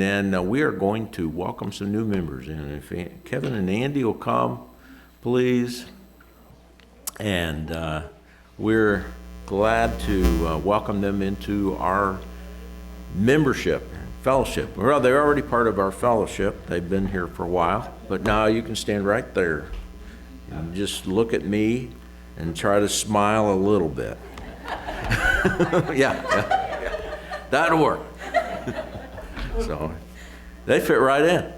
And we are going to welcome some new members. And if Kevin and Andy will come, please. And we're glad to welcome them into our membership, fellowship. Well, they're already part of our fellowship. They've been here for a while. But now you can stand right there and just look at me and try to smile a little bit. Yeah. That'll work. So they fit right in.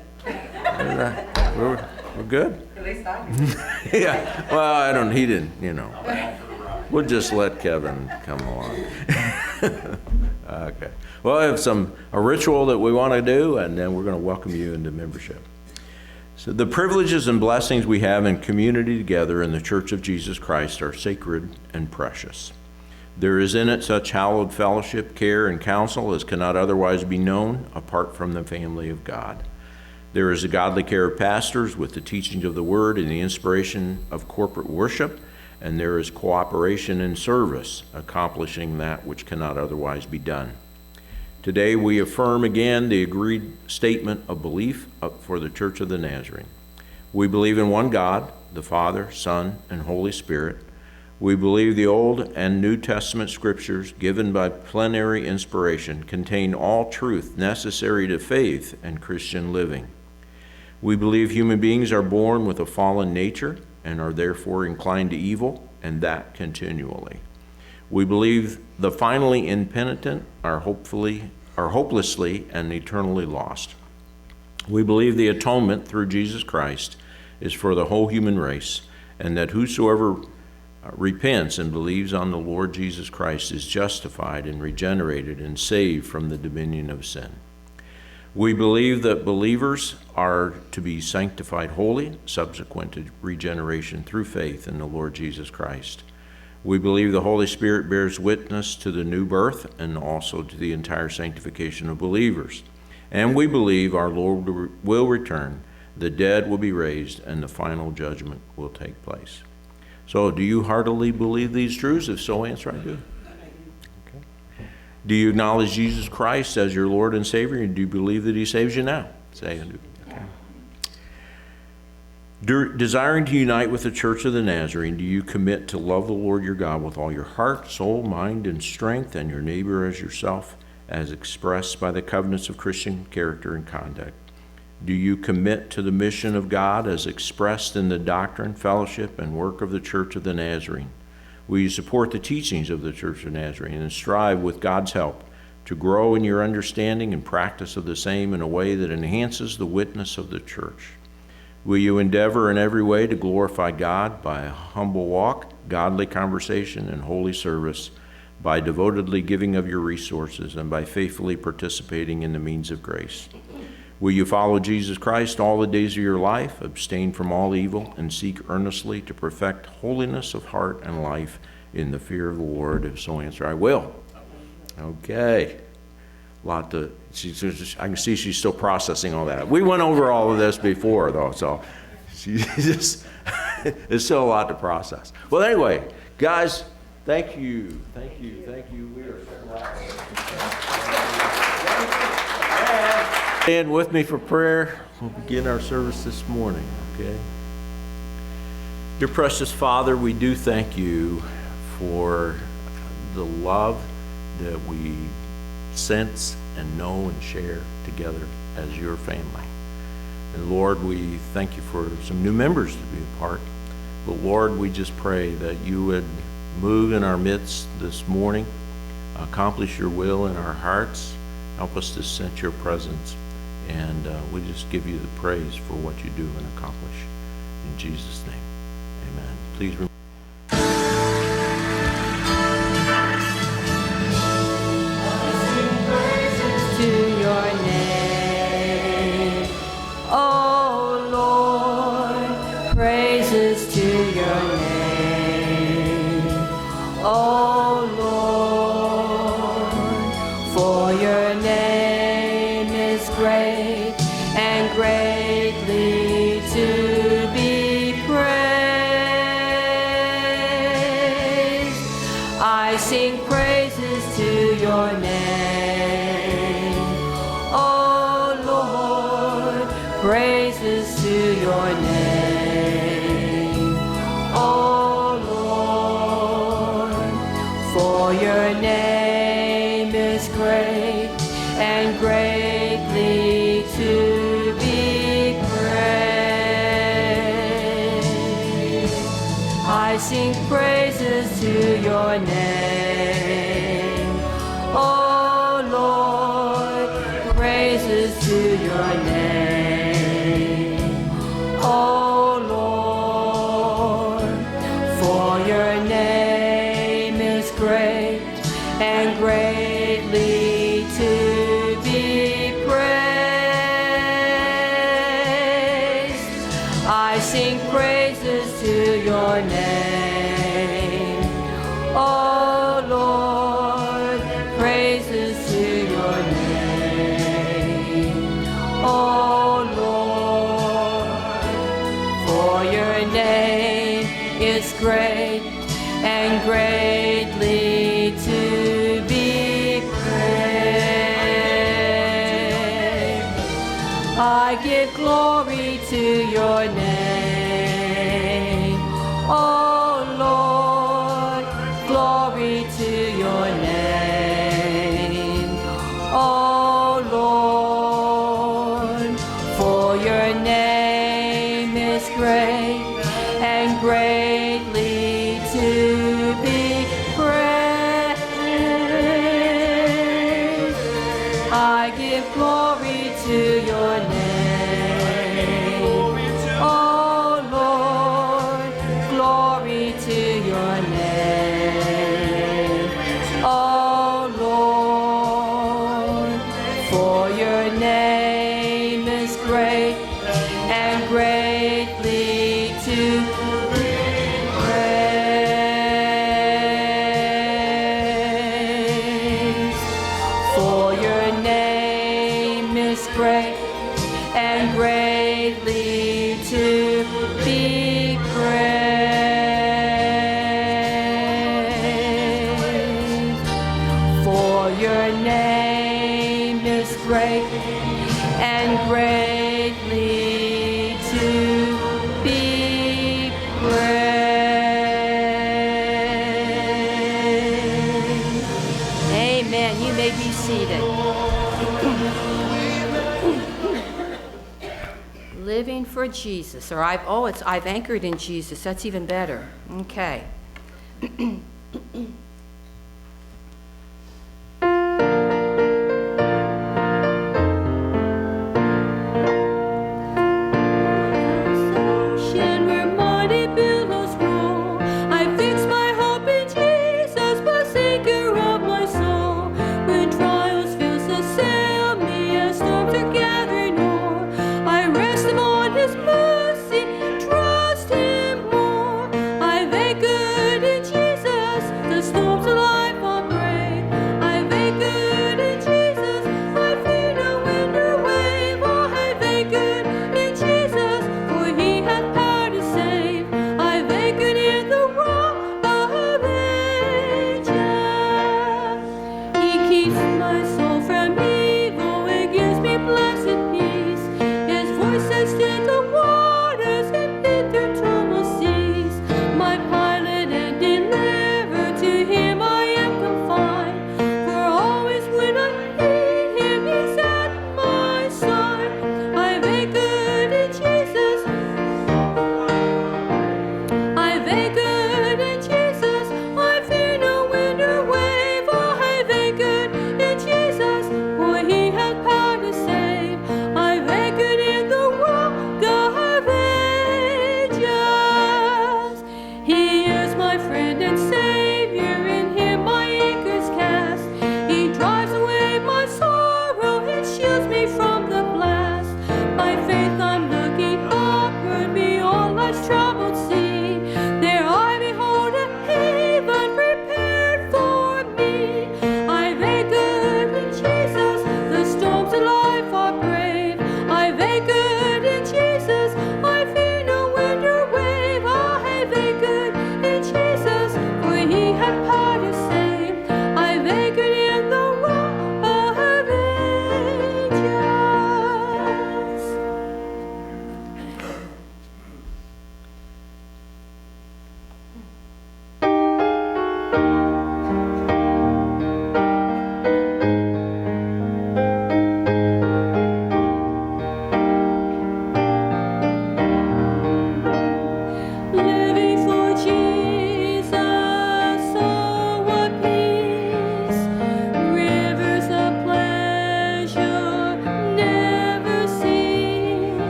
We're good? At least I do. Yeah. Well, he didn't, We'll just let Kevin come along. Okay. Well, I have a ritual that we want to do, and then we're going to welcome you into membership. So the privileges and blessings we have in community together in the Church of Jesus Christ are sacred and precious. There is in it such hallowed fellowship, care, and counsel as cannot otherwise be known apart from the family of God. There is the godly care of pastors with the teachings of the Word and the inspiration of corporate worship, and there is cooperation in service, accomplishing that which cannot otherwise be done. Today we affirm again the agreed statement of belief for the Church of the Nazarene. We believe in one God, the Father, Son, and Holy Spirit. We believe the Old and New Testament scriptures given by plenary inspiration contain all truth necessary to faith and Christian living. We believe human beings are born with a fallen nature and are therefore inclined to evil, and that continually. We believe the finally impenitent are hopelessly and eternally lost. We believe the atonement through Jesus Christ is for the whole human race, and that whosoever repents and believes on the Lord Jesus Christ is justified and regenerated and saved from the dominion of sin. We believe that believers are to be sanctified holy, subsequent to regeneration through faith in the Lord Jesus Christ. We believe the Holy Spirit bears witness to the new birth and also to the entire sanctification of believers. And we believe our Lord will return, the dead will be raised, and the final judgment will take place. So, do you heartily believe these truths? If so, answer I do. Okay. Do you acknowledge Jesus Christ as your Lord and Savior, and do you believe that He saves you now? Say I do. Okay. Desiring to unite with the Church of the Nazarene, do you commit to love the Lord your God with all your heart, soul, mind, and strength, and your neighbor as yourself, as expressed by the covenants of Christian character and conduct? Do you commit to the mission of God as expressed in the doctrine, fellowship, and work of the Church of the Nazarene? Will you support the teachings of the Church of the Nazarene and strive with God's help to grow in your understanding and practice of the same in a way that enhances the witness of the Church? Will you endeavor in every way to glorify God by a humble walk, godly conversation, and holy service, by devotedly giving of your resources, and by faithfully participating in the means of grace? Will you follow Jesus Christ all the days of your life, abstain from all evil, and seek earnestly to perfect holiness of heart and life in the fear of the Lord? If so, answer, I will. Okay. I can see she's still processing all that. We went over all of this before, though, so it's still a lot to process. Well, anyway, guys, thank you. We are so glad. Stand with me for prayer. We'll begin our service this morning, okay? Dear precious Father, we do thank you for the love that we sense and know and share together as your family. And Lord, we thank you for some new members to be a part. But Lord, we just pray that you would move in our midst this morning, accomplish your will in our hearts, help us to sense your presence. And we just give you the praise for what you do and accomplish. In Jesus' name, amen. Please remember. To your name, oh Lord, praises to your name, oh Lord, for your name is great and greatly to be praised. I sing praises to your name, oh praises to your name, O Lord, for your name is great and greatly to be praised. I sing praises to your name, O Lord, praises to your name, O Lord, for your name is great and greatly to be praised. I sing praises to your name, O Lord, praises to your name, O Lord, for your name is great and greatly to be praised. I give glory to your name, O Lord, glory to your name, O Lord, for your name is great and greatly to be praised. I give glory to your name, O Lord, glory to your name, O Lord, for your name is great and greatly to be praised. For your name is great and greatly to be praised. For your name is great and greatly to be praised. Amen. You may be seated. Living for Jesus, or I've anchored in Jesus. That's even better. Okay. Ocean where mighty billows roll, I fix my hope in Jesus, the Savior of my soul. When trials feel to assail me and storms are gathering o'er, I rest upon His mercy, trust Him more. I've anchored in Jesus, the storm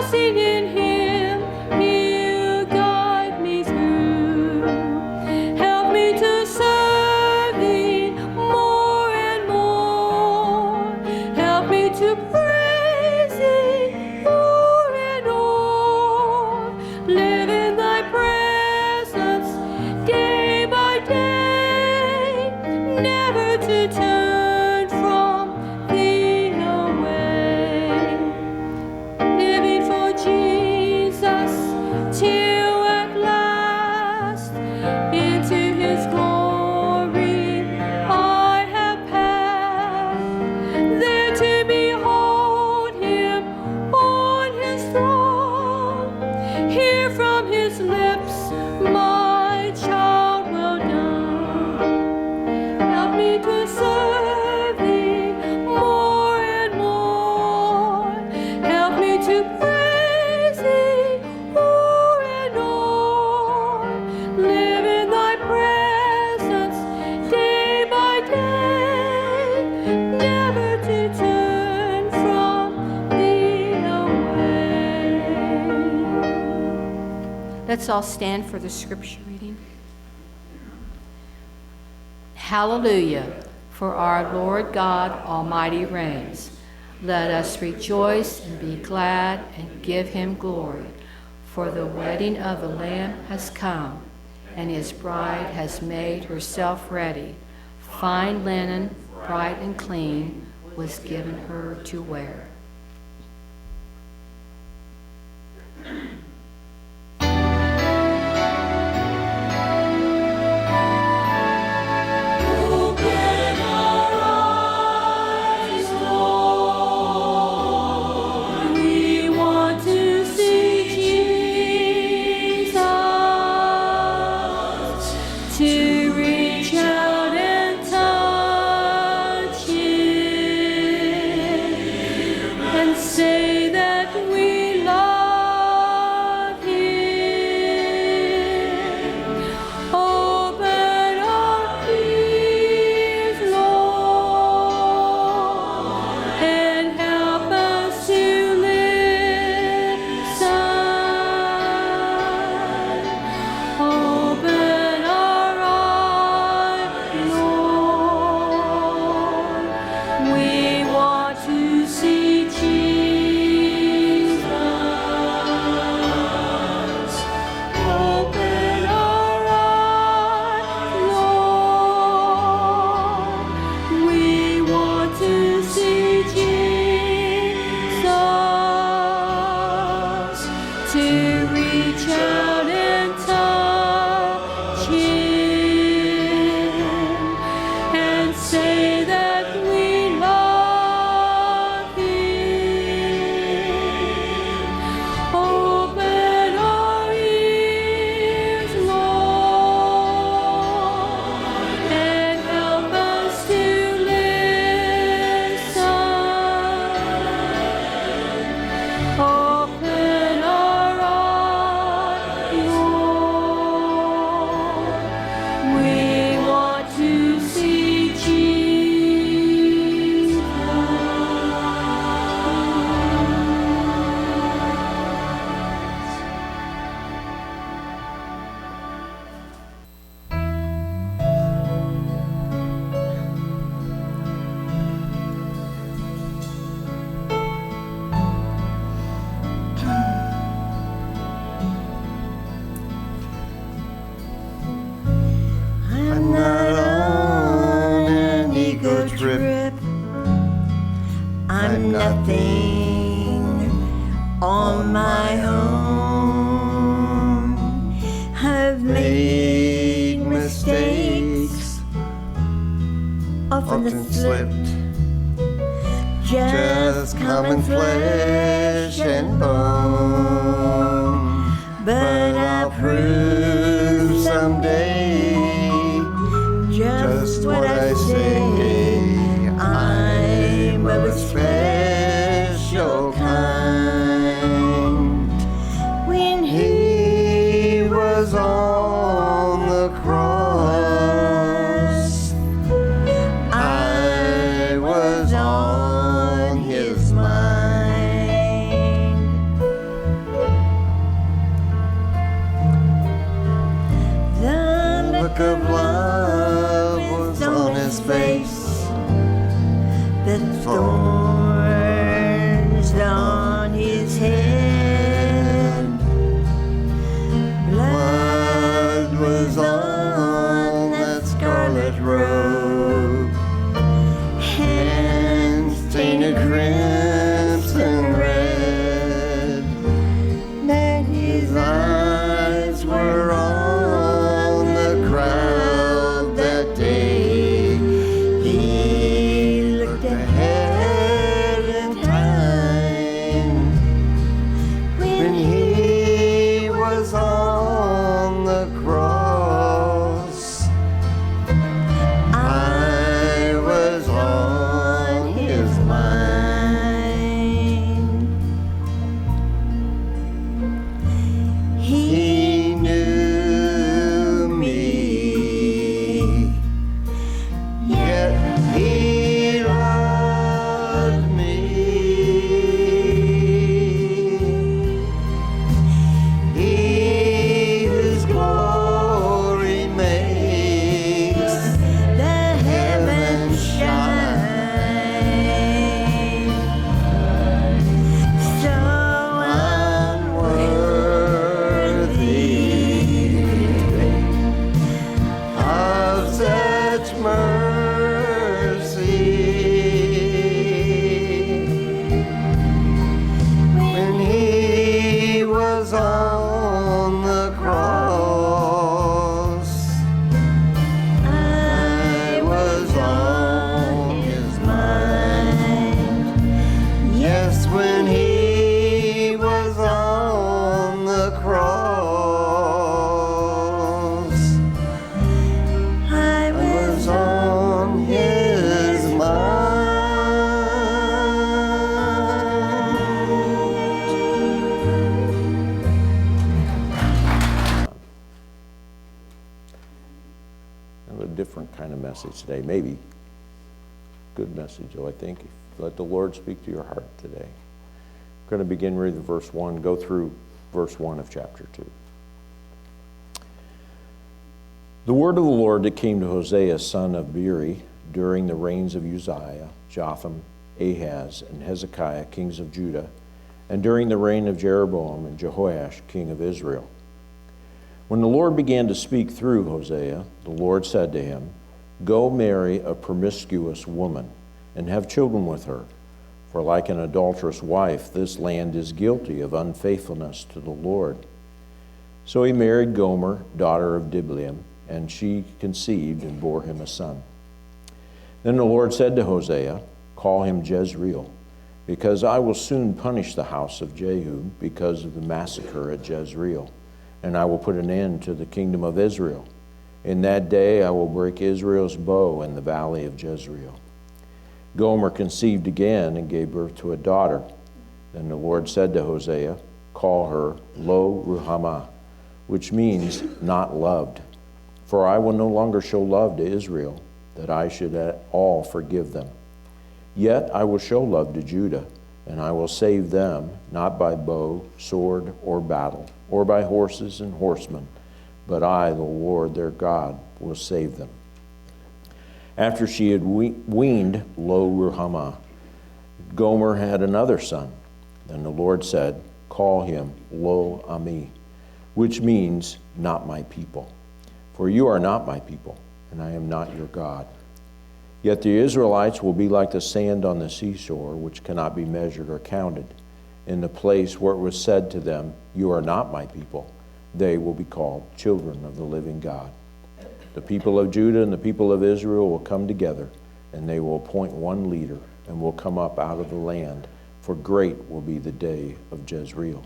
trusting in Him, He'll guide me through. Help me to serve Thee more and more. Help me to praise Thee more and more. Live in Thy presence day by day, never to turn from Thee away. Living for Jesus till at last into His glory I have passed, there to behold Him on His throne, hear from His lips, my child, well done. Help me to serve Thee more and more. Help me to praise Thee more and more. Live in Thy presence day by day, never to turn from Thee away. Let's all stand for the scripture reading. Hallelujah, for our Lord God Almighty reigns. Let us rejoice and be glad and give Him glory. For the wedding of the Lamb has come, and His bride has made herself ready. Fine linen, bright and clean, was given her to wear. Open our eyes, Lord. We want to see Jesus, to reach out and touch Him and say that we love Him. Open our ears, Lord, and help us to listen. Open our eyes, Lord. We want to see Jesus. Open our eyes, Lord. We want to see Jesus, to reach out and touch Him and say that we love Him. Open our ears, Lord, and help us to listen. Open our eyes, Lord. We want to see Jesus. I'm not on an ego trip. I'm nothing on my own. I've made mistakes, often slipped. Just common flesh and bone. But I'll prove someday just what I say. I'm of a special kind. When He was on the cross, I was on His mind. message today. Maybe. Good message, though, I think. Let the Lord speak to your heart today. I'm going to begin reading verse 1, go through verse 1 of chapter 2. The word of the Lord that came to Hosea, son of Beeri, during the reigns of Uzziah, Jotham, Ahaz, and Hezekiah, kings of Judah, and during the reign of Jeroboam and Jehoash, king of Israel. When the Lord began to speak through Hosea, the Lord said to him, "Go marry a promiscuous woman, and have children with her. For like an adulterous wife, this land is guilty of unfaithfulness to the Lord." So he married Gomer, daughter of Diblaim, and she conceived and bore him a son. Then the Lord said to Hosea, "Call him Jezreel, because I will soon punish the house of Jehu because of the massacre at Jezreel, and I will put an end to the kingdom of Israel. In that day I will break Israel's bow in the valley of Jezreel." Gomer conceived again and gave birth to a daughter. Then the Lord said to Hosea, "Call her Lo Ruhamah, which means not loved. For I will no longer show love to Israel, that I should at all forgive them. Yet I will show love to Judah, and I will save them, not by bow, sword, or battle, or by horses and horsemen, but I, the Lord their God, will save them." After she had weaned Lo Ruhamah, Gomer had another son. Then the Lord said, "Call him Lo Ami, which means not my people. For you are not my people, and I am not your God. Yet the Israelites will be like the sand on the seashore, which cannot be measured or counted. In the place where it was said to them, 'You are not my people,' they will be called children of the living God. The people of Judah and the people of Israel will come together, and they will appoint one leader, and will come up out of the land, for great will be the day of Jezreel.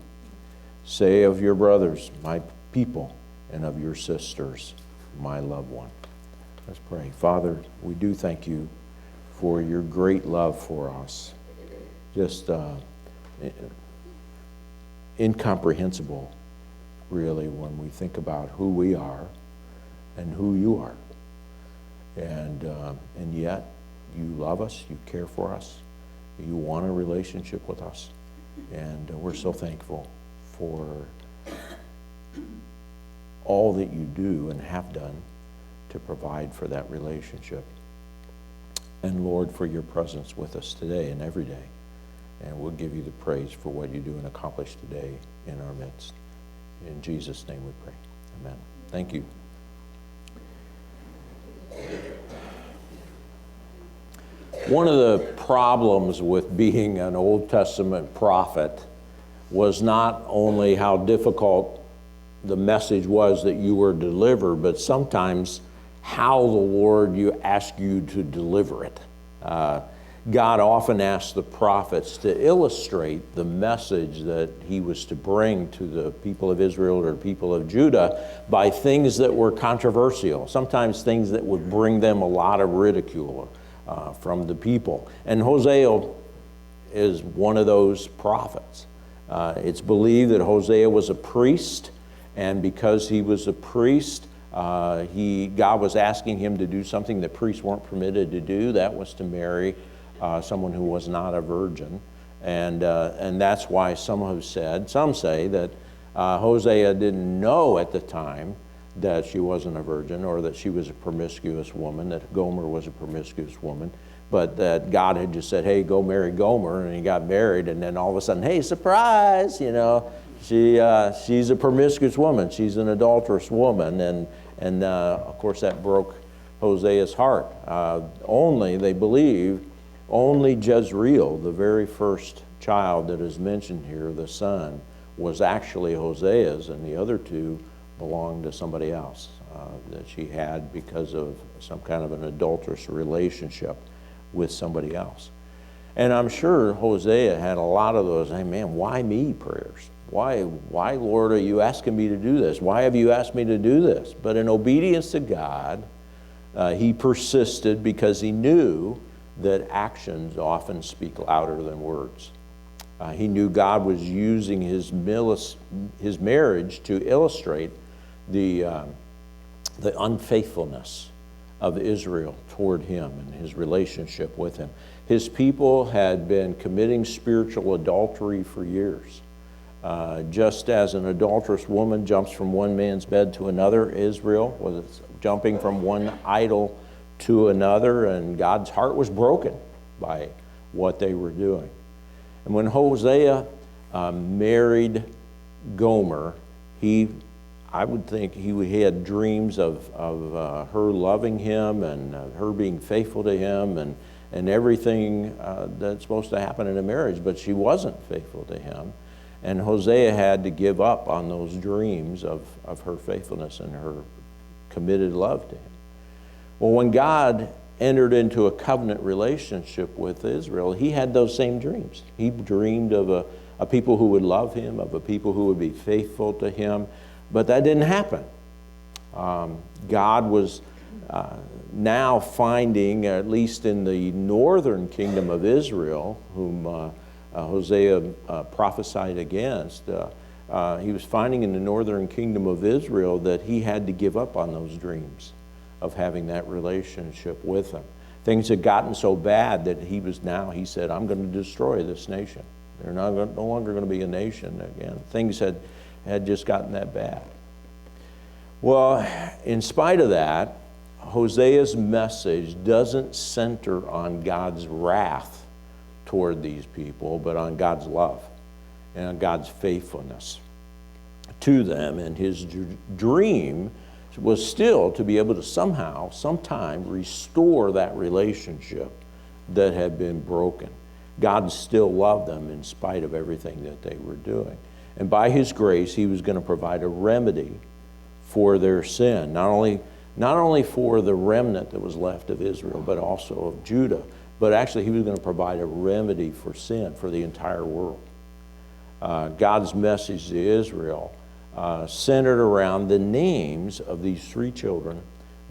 Say of your brothers, my people, and of your sisters, my loved one." Let's pray. Father, we do thank you for your great love for us. Just incomprehensible, really, when we think about who we are and who you are. And yet, you love us, you care for us, you want a relationship with us. And we're so thankful for all that you do and have done to provide for that relationship. And Lord, for your presence with us today and every day. And we'll give you the praise for what you do and accomplish today in our midst. In Jesus' name we pray. Amen. Thank you. One of the problems with being an Old Testament prophet was not only how difficult the message was that you were delivered, but sometimes how the Lord asked you to deliver it. God often asked the prophets to illustrate the message that he was to bring to the people of Israel or the people of Judah by things that were controversial, sometimes things that would bring them a lot of ridicule from the people. And Hosea is one of those prophets. It's believed that Hosea was a priest, and because he was a priest, God was asking him to do something that priests weren't permitted to do. That was to marry someone who was not a virgin. And that's why some say that Hosea didn't know at the time that she wasn't a virgin, or that she was a promiscuous woman, that Gomer was a promiscuous woman, but that God had just said, "Hey, go marry Gomer," and he got married, and then all of a sudden, hey, surprise, she's a promiscuous woman, she's an adulterous woman, and of course that broke Hosea's heart. They believe, only Jezreel, the very first child that is mentioned here, the son, was actually Hosea's, and the other two belonged to somebody else that she had because of some kind of an adulterous relationship with somebody else. And I'm sure Hosea had a lot of those, "Hey man, why me?" prayers. Why, Lord, are you asking me to do this? Why have you asked me to do this? But in obedience to God, he persisted because he knew that actions often speak louder than words. He knew God was using his marriage to illustrate the unfaithfulness of Israel toward him and his relationship with him. His people had been committing spiritual adultery for years. Just as an adulterous woman jumps from one man's bed to another, Israel was jumping from one idol to another, and God's heart was broken by what they were doing. And when Hosea married Gomer, I would think he had dreams of her loving him and her being faithful to him and everything that's supposed to happen in a marriage, but she wasn't faithful to him. And Hosea had to give up on those dreams of her faithfulness and her committed love to him. Well, when God entered into a covenant relationship with Israel, he had those same dreams. He dreamed of a people who would love him, of a people who would be faithful to him, but that didn't happen. God was now finding, at least in the northern kingdom of Israel, whom Hosea prophesied against, he was finding in the northern kingdom of Israel that he had to give up on those dreams of having that relationship with them. Things had gotten so bad that he said, I'm going to destroy this nation. They're no longer going to be a nation again. Things had just gotten that bad. Well, in spite of that, Hosea's message doesn't center on God's wrath toward these people, but on God's love and on God's faithfulness to them. And his dream was still to be able to sometime restore that relationship that had been broken. God still loved them in spite of everything that they were doing. And by his grace, he was going to provide a remedy for their sin, not only for the remnant that was left of Israel, but also of Judah. But actually, he was going to provide a remedy for sin for the entire world. God's message to Israel centered around the names of these three children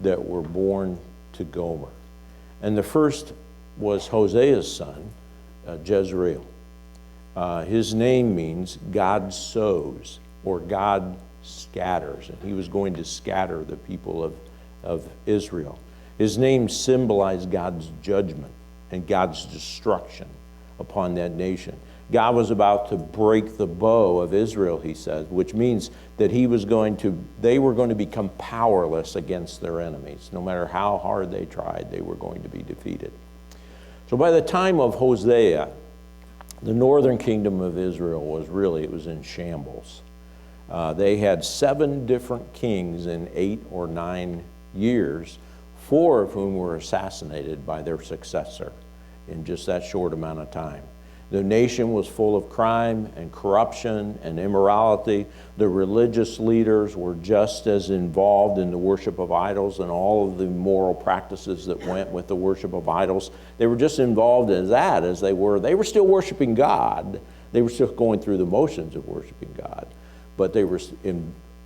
that were born to Gomer. And the first was Hosea's son, Jezreel. His name means God sows, or God scatters, and he was going to scatter the people of Israel. His name symbolized God's judgment and God's destruction upon that nation. God was about to break the bow of Israel, he says, which means that they were going to become powerless against their enemies. No matter how hard they tried, they were going to be defeated. So by the time of Hosea, the northern kingdom of Israel was in shambles. They had 7 different kings in 8 or 9 years, 4 of whom were assassinated by their successor in just that short amount of time. The nation was full of crime and corruption and immorality. The religious leaders were just as involved in the worship of idols and all of the moral practices that went with the worship of idols. They were just involved in that as they were still worshiping God. They were still going through the motions of worshiping God, but they were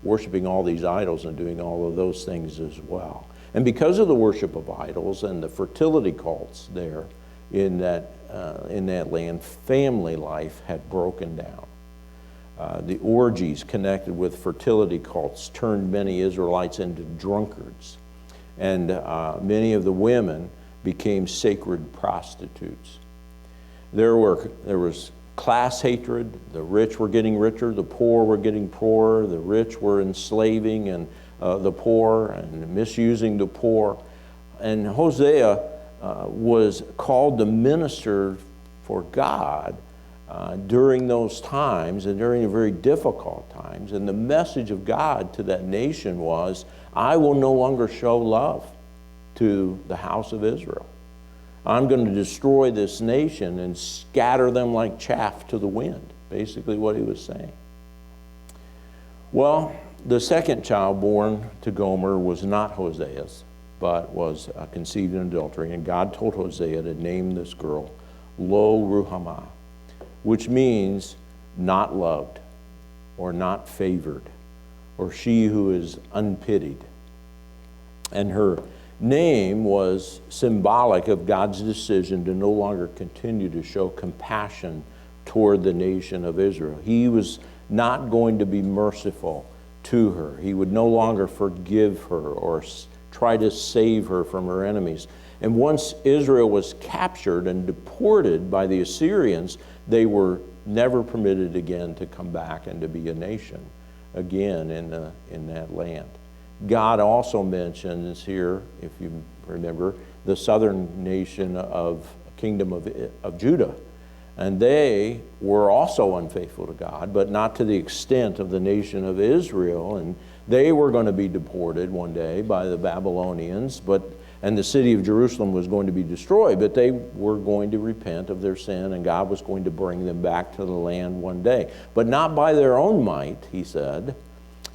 worshiping all these idols and doing all of those things as well. And because of the worship of idols and the fertility cults there in that land, family life had broken down. The orgies connected with fertility cults turned many Israelites into drunkards, and many of the women became sacred prostitutes. There was class hatred. The rich were getting richer, the poor were getting poorer, the rich were enslaving and the poor and misusing the poor. And Hosea was called to minister for God during those times and during very difficult times. And the message of God to that nation was, I will no longer show love to the house of Israel. I'm going to destroy this nation and scatter them like chaff to the wind, basically what he was saying. Well, the second child born to Gomer was not Hosea's, but was conceived in adultery. And God told Hosea to name this girl Lo Ruhamah, which means not loved, or not favored, or she who is unpitied. And her name was symbolic of God's decision to no longer continue to show compassion toward the nation of Israel. He was not going to be merciful to her. He would no longer forgive her or try to save her from her enemies. And once Israel was captured and deported by the Assyrians, they were never permitted again to come back and to be a nation again in that land. God also mentions here, if you remember, the southern nation of kingdom of Judah. And they were also unfaithful to God, but not to the extent of the nation of Israel. And they were going to be deported one day by the Babylonians, and the city of Jerusalem was going to be destroyed, but they were going to repent of their sin, and God was going to bring them back to the land one day. But not by their own might, he said,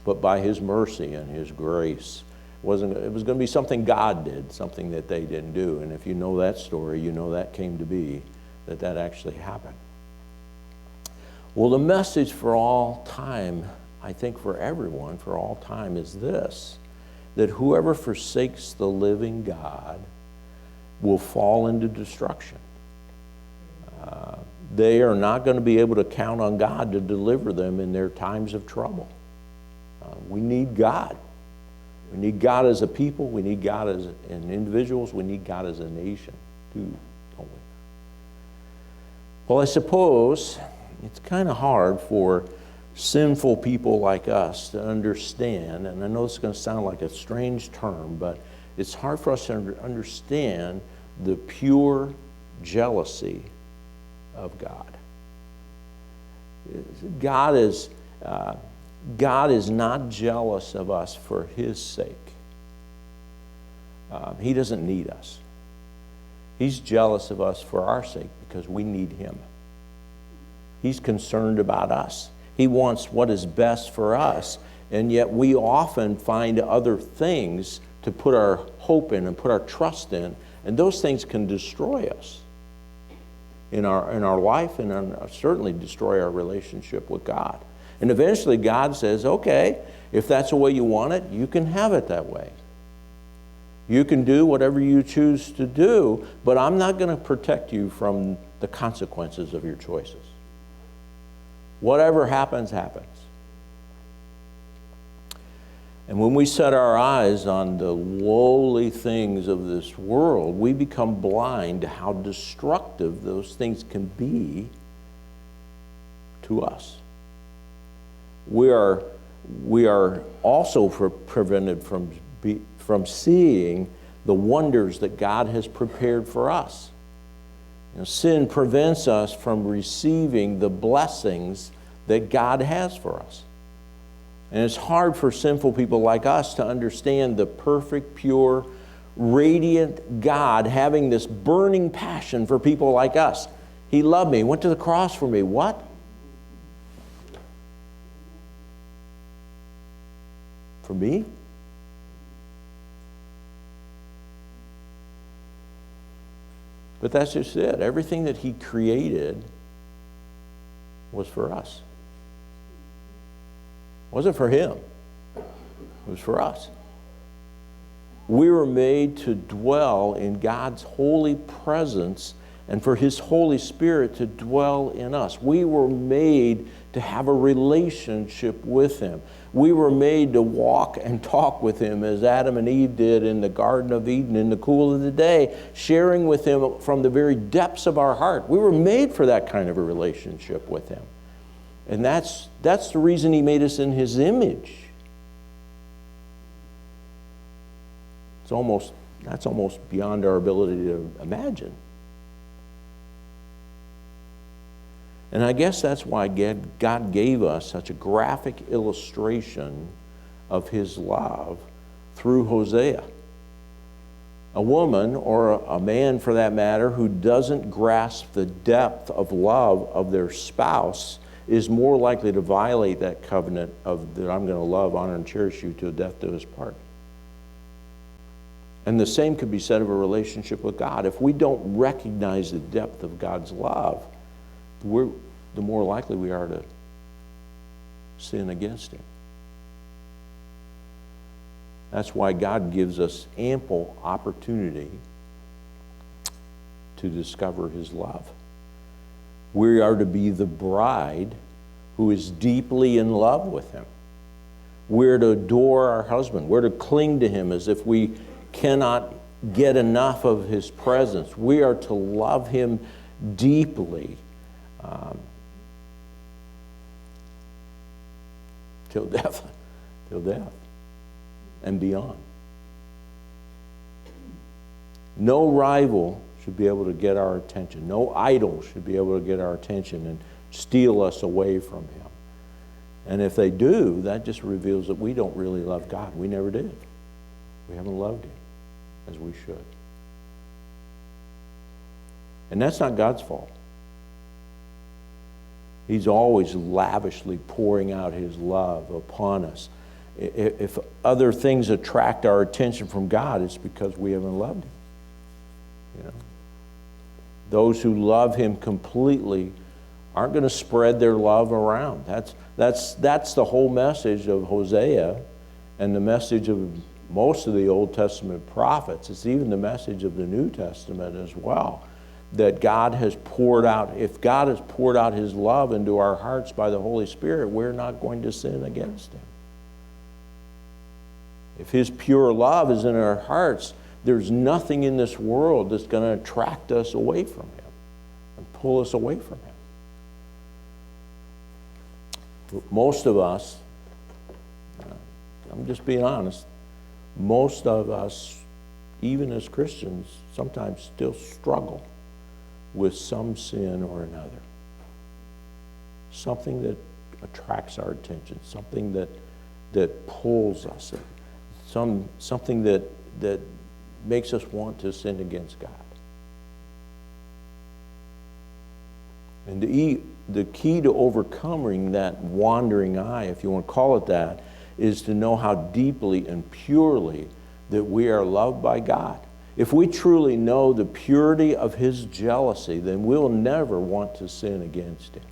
but by his mercy and his grace. It was going to be something God did, something that they didn't do. And if you know that story, you know that came to be, that actually happened. Well, the message for all time, I think for everyone, for all time, is this: that whoever forsakes the living God will fall into destruction. They are not going to be able to count on God to deliver them in their times of trouble. We need God. We need God as a people. We need God as individuals. We need God as a nation too, don't we? Well, I suppose it's kind of hard for sinful people like us to understand, and I know it's going to sound like a strange term, but it's hard for us to understand the pure jealousy of God. God is not jealous of us for his sake. He doesn't need us. He's jealous of us for our sake because we need him. He's concerned about us. He wants what is best for us, and yet we often find other things to put our hope in and put our trust in, and those things can destroy us in our life, and certainly destroy our relationship with God. And eventually God says, okay, if that's the way you want it, you can have it that way. You can do whatever you choose to do, but I'm not going to protect you from the consequences of your choices. Whatever happens, happens. And when we set our eyes on the lowly things of this world, we become blind to how destructive those things can be to us. We are also prevented from seeing the wonders that God has prepared for us. Sin prevents us from receiving the blessings that God has for us. And it's hard for sinful people like us to understand the perfect, pure, radiant God having this burning passion for people like us. He loved me, went to the cross for me. What? For me? But that's just it. Everything that he created was for us. It wasn't for him. It was for us. We were made to dwell in God's holy presence and for his Holy Spirit to dwell in us. We were made to have a relationship with him. We were made to walk and talk with him as Adam and Eve did in the Garden of Eden in the cool of the day, sharing with him from the very depths of our heart. We were made for that kind of a relationship with him. And that's the reason he made us in his image. That's almost beyond our ability to imagine. And I guess that's why God gave us such a graphic illustration of his love through Hosea. A woman, or a man for that matter, who doesn't grasp the depth of love of their spouse is more likely to violate that covenant of that I'm going to love, honor, and cherish you to the death do us part. And the same could be said of a relationship with God. If we don't recognize the depth of God's love, the more likely we are to sin against him. That's why God gives us ample opportunity to discover his love. We are to be the bride who is deeply in love with him. We're to adore our husband. We're to cling to him as if we cannot get enough of His presence. We are to love Him deeply till death and beyond. No rival should be able to get our attention. No idol should be able to get our attention and steal us away from Him. And if they do, that just reveals that we don't really love God. We never did. We haven't loved Him as we should. And that's not God's fault. He's always lavishly pouring out His love upon us. If other things attract our attention from God, it's because we haven't loved Him. You know? Those who love Him completely aren't going to spread their love around. That's the whole message of Hosea and the message of most of the Old Testament prophets. It's even the message of the New Testament as well. That God has poured out, if God has poured out His love into our hearts by the Holy Spirit, we're not going to sin against Him. If His pure love is in our hearts, there's nothing in this world that's going to attract us away from Him and pull us away from Him. Most of us, I'm just being honest, most of us, even as Christians, sometimes still struggle with some sin or another. Something that attracts our attention, something that pulls us, something that makes us want to sin against God. And the key to overcoming that wandering eye, if you want to call it that, is to know how deeply and purely that we are loved by God. If we truly know the purity of His jealousy, then we'll never want to sin against Him.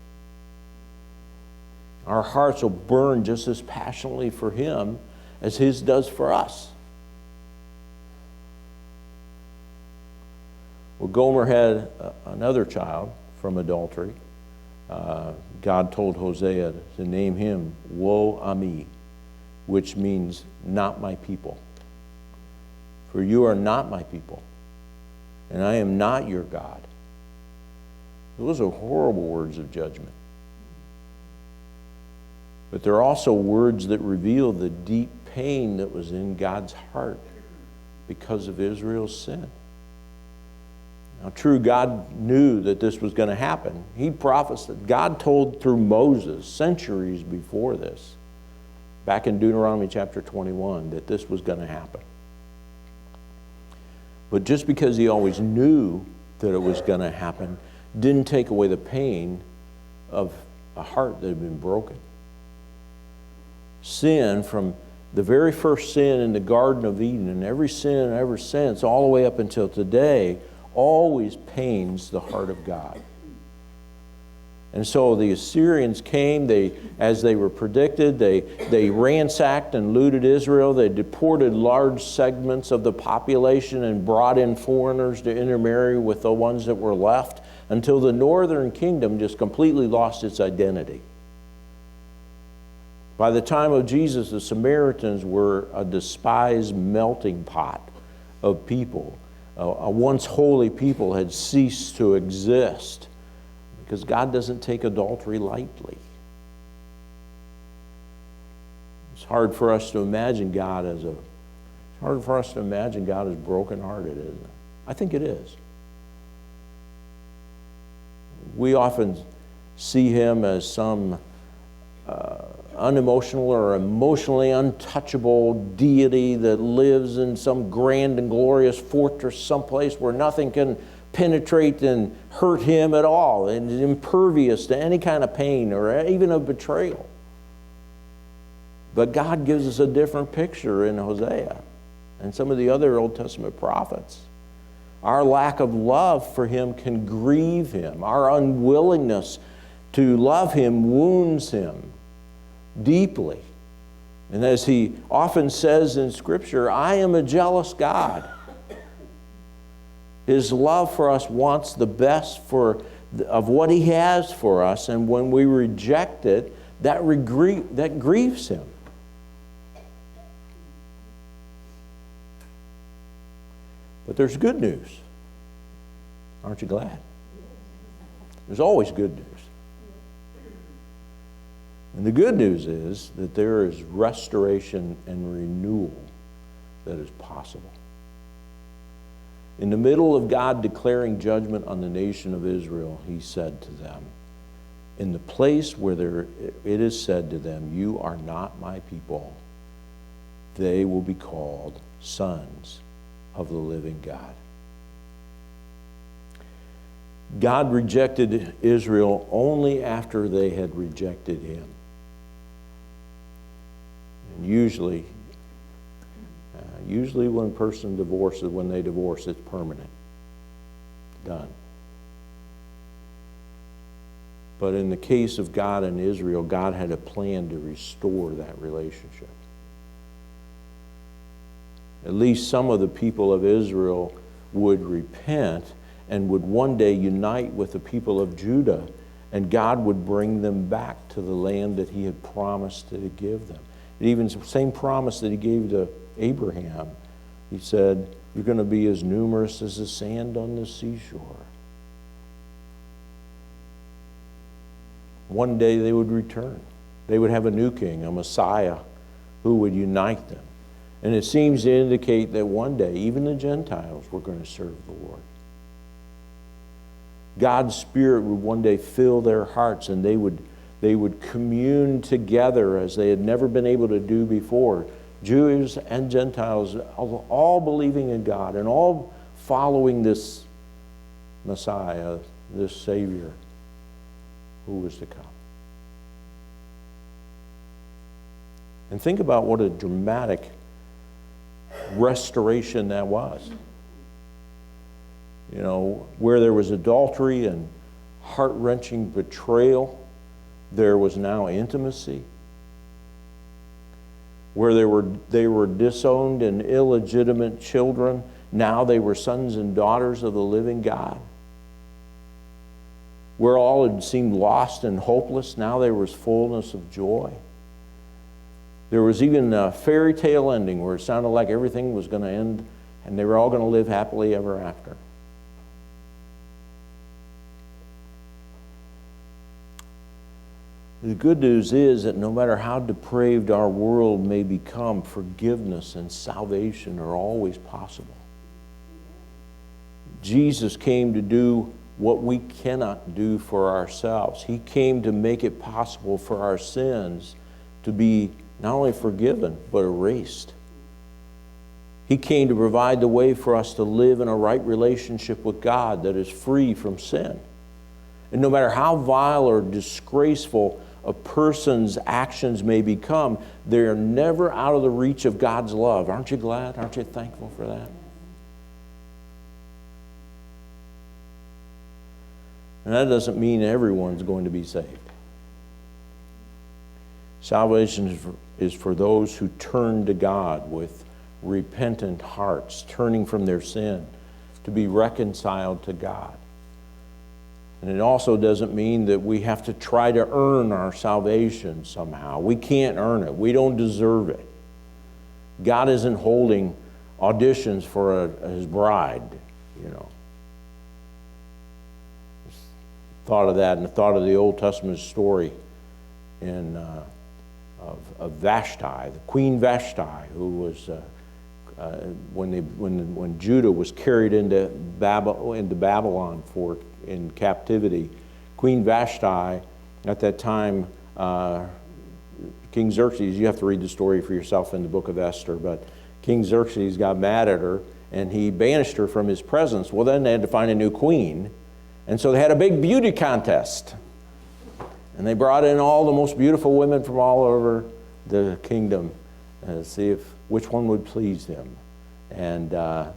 Our hearts will burn just as passionately for Him as His does for us. Well, Gomer had another child from adultery. God told Hosea to name him Lo-Ami, which means not my people. For you are not my people, and I am not your God. Those are horrible words of judgment. But they're also words that reveal the deep pain that was in God's heart because of Israel's sin. Now, true, God knew that this was going to happen. He prophesied. God told through Moses centuries before this, back in Deuteronomy chapter 21, that this was going to happen. But just because He always knew that it was going to happen didn't take away the pain of a heart that had been broken. Sin, from the very first sin in the Garden of Eden, and every sin ever since, all the way up until today, always pains the heart of God. And so the Assyrians came, as they were predicted, they ransacked and looted Israel. They deported large segments of the population and brought in foreigners to intermarry with the ones that were left until the northern kingdom just completely lost its identity. By the time of Jesus, the Samaritans were a despised melting pot of people. A once holy people had ceased to exist. Because God doesn't take adultery lightly. It's hard for us to imagine God as brokenhearted, isn't it? I think it is. We often see Him as some unemotional or emotionally untouchable deity that lives in some grand and glorious fortress someplace where nothing can penetrate and hurt Him at all, and is impervious to any kind of pain or even a betrayal. But God gives us a different picture in Hosea and some of the other Old Testament prophets. Our lack of love for Him can grieve Him. Our unwillingness to love Him wounds Him deeply. And as He often says in Scripture, I am a jealous God. His love for us wants the best of what He has for us, and when we reject it, that grieves Him. But there's good news. Aren't you glad? There's always good news. And the good news is that there is restoration and renewal that is possible. In the middle of God declaring judgment on the nation of Israel, he said to them, in the place where it is said to them, you are not my people, they will be called sons of the living God. God rejected Israel only after they had rejected him. And usually when a person divorces, when they divorce, it's permanent. Done. But in the case of God and Israel, God had a plan to restore that relationship. At least some of the people of Israel would repent and would one day unite with the people of Judah, and God would bring them back to the land that he had promised to give them. And even the same promise that he gave to Abraham, he said, you're going to be as numerous as the sand on the seashore. One day they would return. They would have a new king, a Messiah, who would unite them. And it seems to indicate that one day even the Gentiles were going to serve the Lord. God's Spirit would one day fill their hearts, and they would commune together as they had never been able to do before. Jews and Gentiles all believing in God and all following this Messiah, this Savior who was to come. And think about what a dramatic restoration that was. You know, where there was adultery and heart-wrenching betrayal, there was now intimacy. Where they were disowned and illegitimate children, now they were sons and daughters of the living God. Where all had seemed lost and hopeless, now there was fullness of joy. There was even a fairy tale ending where it sounded like everything was going to end and they were all going to live happily ever after. The good news is that no matter how depraved our world may become, forgiveness and salvation are always possible. Jesus came to do what we cannot do for ourselves. He came to make it possible for our sins to be not only forgiven, but erased. He came to provide the way for us to live in a right relationship with God that is free from sin. And no matter how vile or disgraceful a person's actions may become, they are never out of the reach of God's love. Aren't you glad? Aren't you thankful for that? And that doesn't mean everyone's going to be saved. Salvation is for those who turn to God with repentant hearts, turning from their sin to be reconciled to God. And it also doesn't mean that we have to try to earn our salvation somehow. We can't earn it. We don't deserve it. God isn't holding auditions for his bride, you know. Thought of that and thought of the Old Testament story of Vashti, the Queen Vashti, who was when Judah was carried into Babylon in captivity. Queen Vashti, at that time, King Xerxes, you have to read the story for yourself in the book of Esther, but King Xerxes got mad at her and he banished her from his presence. Well, then they had to find a new queen, and so they had a big beauty contest. And they brought in all the most beautiful women from all over the kingdom to see which one would please them. And of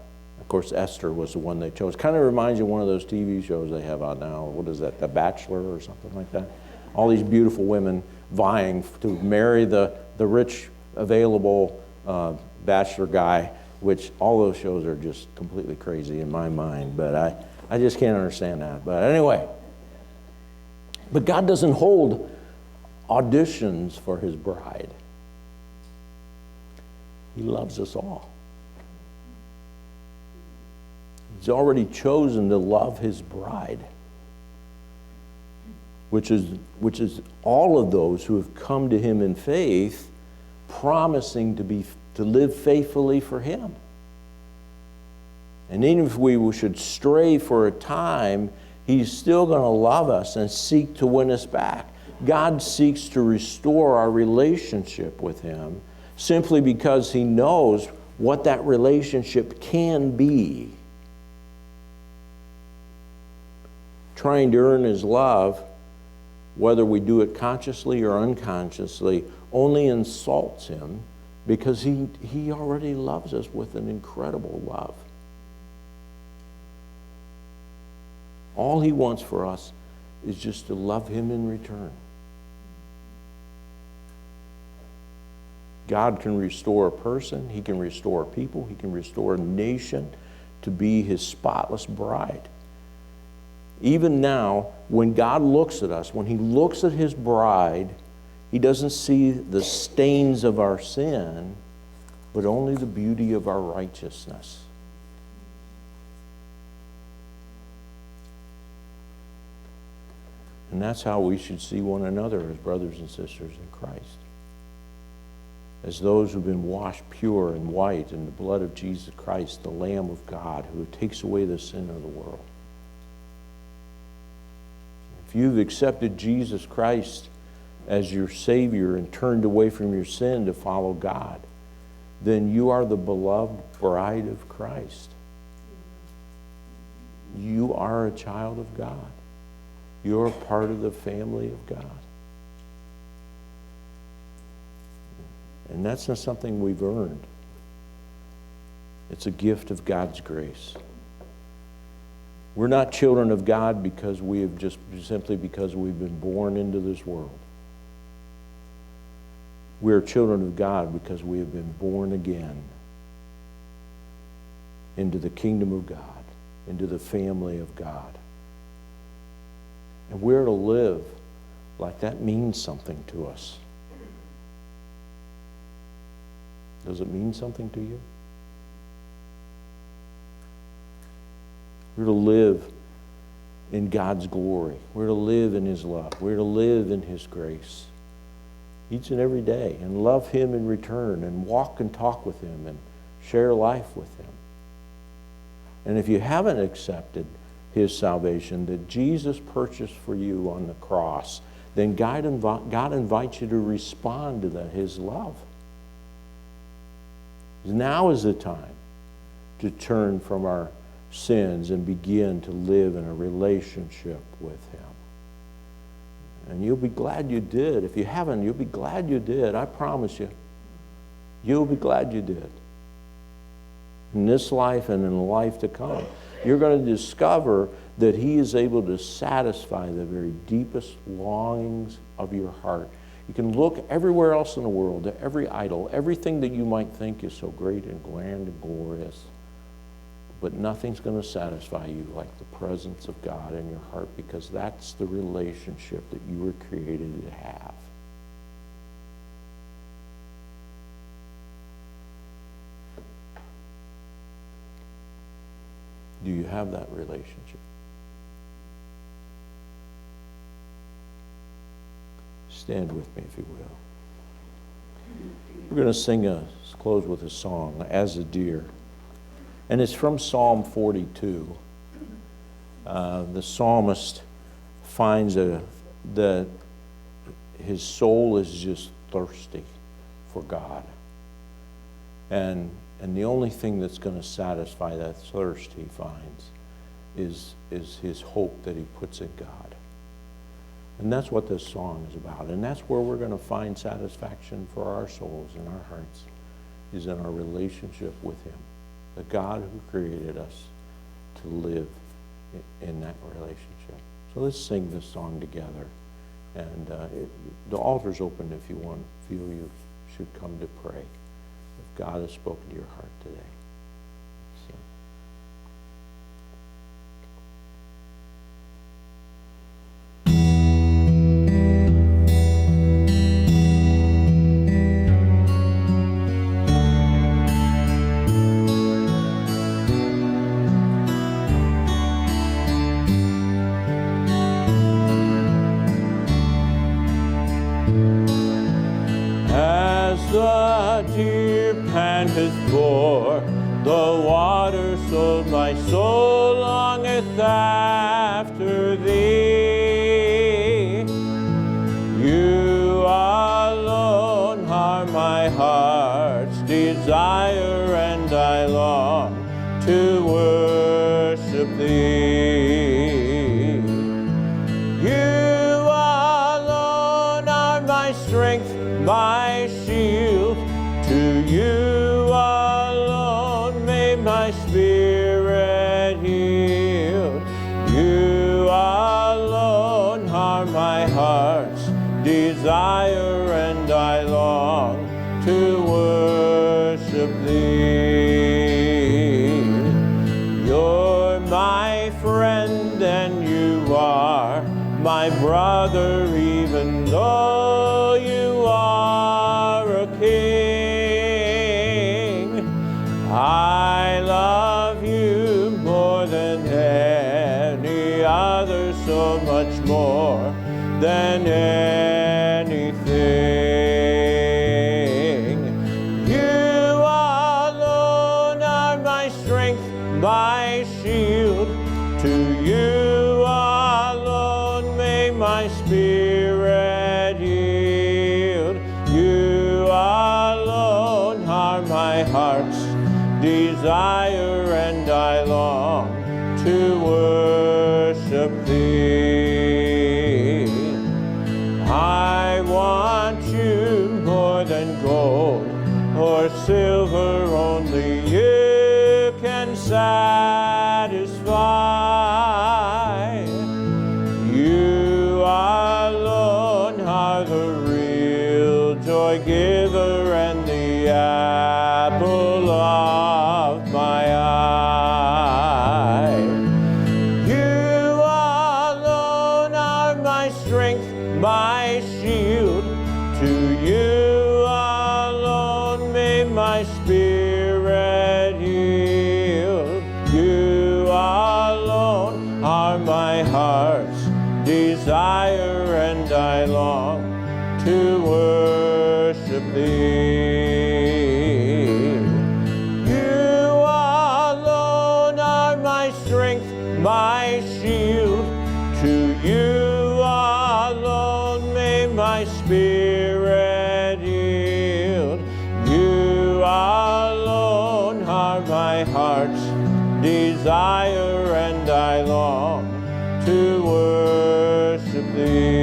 course, Esther was the one they chose. Kind of reminds you of one of those TV shows they have out now. What is that, The Bachelor or something like that? All these beautiful women vying to marry the rich, available bachelor guy, which all those shows are just completely crazy in my mind. But I just can't understand that. But anyway. But God doesn't hold auditions for his bride. He loves us all. He's already chosen to love his bride, which is all of those who have come to him in faith, promising to live faithfully for him. And even if we should stray for a time, he's still going to love us and seek to win us back. God seeks to restore our relationship with him simply because he knows what that relationship can be. Trying to earn his love, whether we do it consciously or unconsciously, only insults him because he already loves us with an incredible love. All he wants for us is just to love him in return. God can restore a person, he can restore a people, he can restore a nation to be his spotless bride. Even now, when God looks at us, when he looks at his bride, he doesn't see the stains of our sin, but only the beauty of our righteousness. And that's how we should see one another as brothers and sisters in Christ. As those who've been washed pure and white in the blood of Jesus Christ, the Lamb of God, who takes away the sin of the world. If you've accepted Jesus Christ as your Savior and turned away from your sin to follow God, then you are the beloved bride of Christ. You are a child of God. You're a part of the family of God. And that's not something we've earned. It's a gift of God's grace. We're not children of God because simply because we've been born into this world. We are children of God because we have been born again into the kingdom of God, into the family of God. And we're to live like that means something to us. Does it mean something to you? We're to live in God's glory. We're to live in his love. We're to live in his grace each and every day and love him in return and walk and talk with him and share life with him. And if you haven't accepted his salvation that Jesus purchased for you on the cross, then God invites you to respond to his love. Now is the time to turn from our sins and begin to live in a relationship with him. And you'll be glad you did. If you haven't, you'll be glad you did. I promise you. You'll be glad you did. In this life and in the life to come, you're going to discover that he is able to satisfy the very deepest longings of your heart. You can look everywhere else in the world, to every idol, everything that you might think is so great and grand and glorious, but nothing's going to satisfy you like the presence of God in your heart, because that's the relationship that you were created to have. Do you have that relationship? Stand with me, if you will. We're going to close with a song, As a Deer. And it's from Psalm 42. The psalmist finds that his soul is just thirsty for God. And the only thing that's going to satisfy that thirst he finds is his hope that he puts in God. And that's what this song is about. And that's where we're going to find satisfaction for our souls and our hearts, is in our relationship with him, the God who created us to live in that relationship. So let's sing this song together. And the altar's open if you feel you should come to pray, if God has spoken to your heart today. So. the deer panteth for the water, so my soul longeth after thee. You alone are my heart's desire, and I long to worship thee. You alone are my strength, my shield. To you alone may my spirit yield. You alone are my heart's desire, and I long to worship thee. You're my friend, and you are my brother, even though you are a king. I love you more than any other, so much more than anything. You alone are my strength, my shield. To you alone may my spirit yield. You alone are my heart's desire, and I long to worship thee. I want you more than gold or silver, only you can satisfy. You alone are the real joy giver, and the apple of my eye. You alone are my strength, my shield. To you alone may my spirit yield. You alone are my heart's desire, and I long to worship thee. You alone are my strength, my shield. To you alone may my spirit yield. You alone are my heart's desire, and I long to worship thee.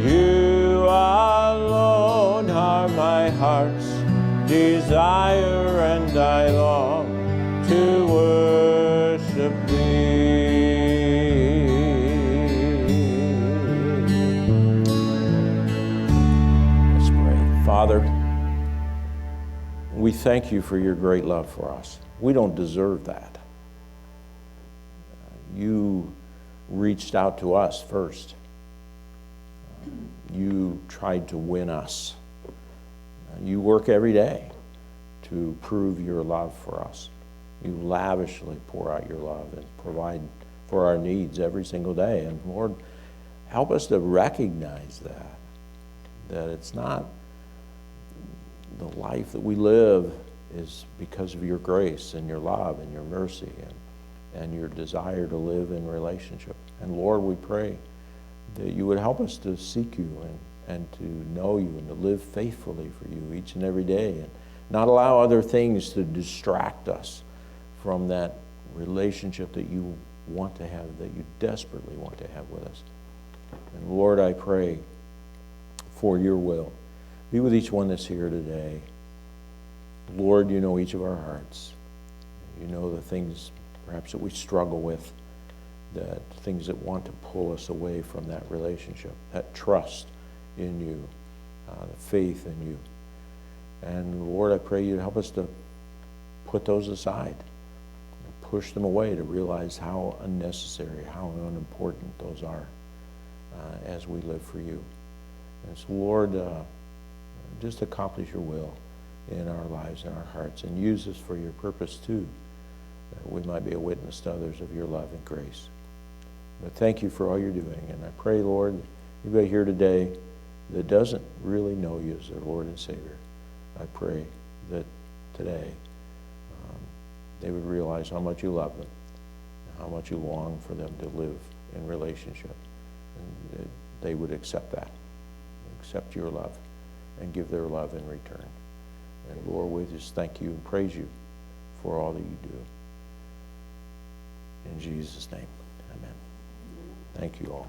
You alone are my heart's desire, and I long to worship thee. Let's pray. Father, we thank you for your great love for us. We don't deserve that. You reached out to us first. You tried to win us. You work every day to prove your love for us. You lavishly pour out your love and provide for our needs every single day. And Lord, help us to recognize that it's not the life that we live is because of your grace and your love and your mercy and your desire to live in relationship. And Lord, we pray that you would help us to seek you and to know you and to live faithfully for you each and every day, and not allow other things to distract us from that relationship that you want to have, that you desperately want to have with us. And Lord, I pray for your will. Be with each one that's here today. Lord, you know each of our hearts. You know the things perhaps that we struggle with, that things that want to pull us away from that relationship, that trust in you, the faith in you. And Lord, I pray you help us to put those aside and push them away, to realize how unnecessary, how unimportant those are as we live for you. And so Lord, just accomplish your will in our lives and our hearts, and use us for your purpose too, that we might be a witness to others of your love and grace. But thank you for all you're doing. And I pray, Lord, anybody here today that doesn't really know you as their Lord and Savior, I pray that today they would realize how much you love them, and how much you long for them to live in relationship, and that they would accept that, accept your love, and give their love in return. And Lord, we just thank you and praise you for all that you do. In Jesus' name, amen. Thank you all.